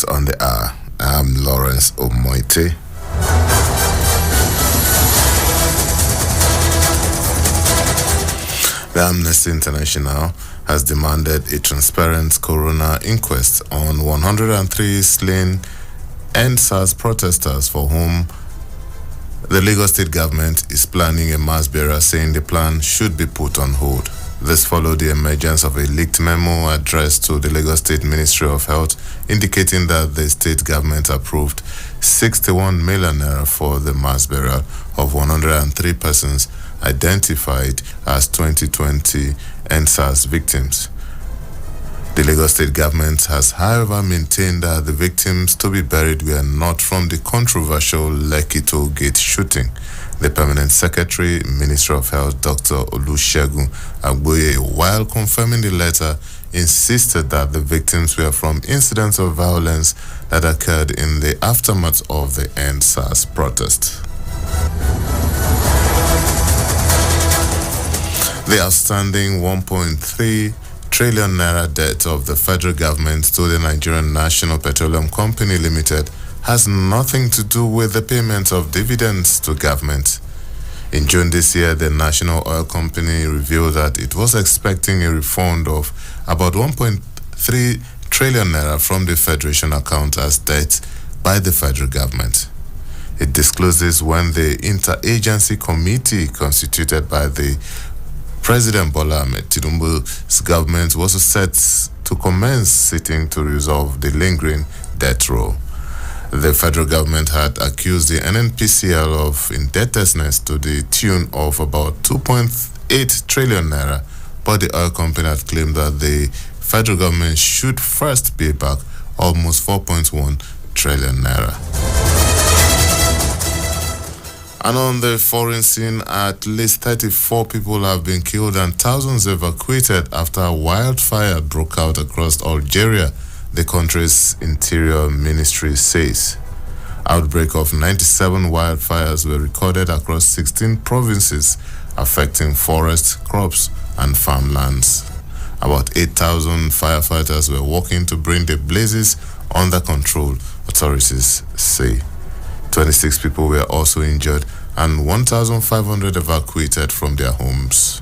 News on the Hour. I'm Lawrence Omoite. The Amnesty International has demanded a transparent coroner inquest on 103 slain EndSARS protesters for whom the Lagos State government is planning a mass burial, saying the plan should be put on hold. This followed the emergence of a leaked memo addressed to the Lagos State Ministry of Health, indicating that the state government approved 61 million naira for the mass burial of 103 persons identified as 2020 EndSARS victims. The Lagos State government has, however, maintained that the victims to be buried were not from the controversial Lekki Toll Gate shooting. The Permanent Secretary, Minister of Health, Dr. Olusegun Agboye, while confirming the letter, insisted that the victims were from incidents of violence that occurred in the aftermath of the EndSARS protest. The outstanding 1.3 trillion naira debt of the federal government to the Nigerian National Petroleum Company Limited has nothing to do with the payment of dividends to government. In June this year, the National Oil Company revealed that it was expecting a refund of about 1.3 trillion naira from the Federation account as debt by the federal government. It disclosed this when the interagency committee constituted by the President Bola Ahmed Tinubu's government was set to commence sitting to resolve the lingering debt roll. The federal government had accused the NNPCL of indebtedness to the tune of about 2.8 trillion naira, but the oil company had claimed that the federal government should first pay back almost 4.1 trillion naira. And on the foreign scene, at least 34 people have been killed and thousands evacuated after a wildfire broke out across Algeria, the country's interior ministry says. Outbreak of 97 wildfires were recorded across 16 provinces, affecting forests, crops, and farmlands. About 8,000 firefighters were working to bring the blazes under control, authorities say. 26 people were also injured and 1,500 evacuated from their homes.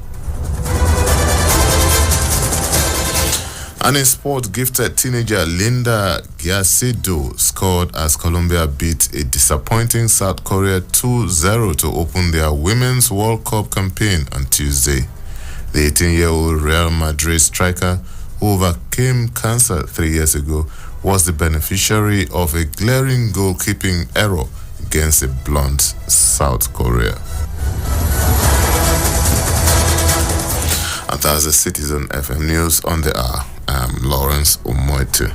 And in sport, gifted teenager Linda Giacedo scored as Colombia beat a disappointing South Korea 2-0 to open their Women's World Cup campaign on Tuesday. The 18-year-old Real Madrid striker, who overcame cancer 3 years ago, was the beneficiary of a glaring goalkeeping error against a blunt South Korea. And that's the Citizen FM News on the Hour. I'm Lawrence Omoite.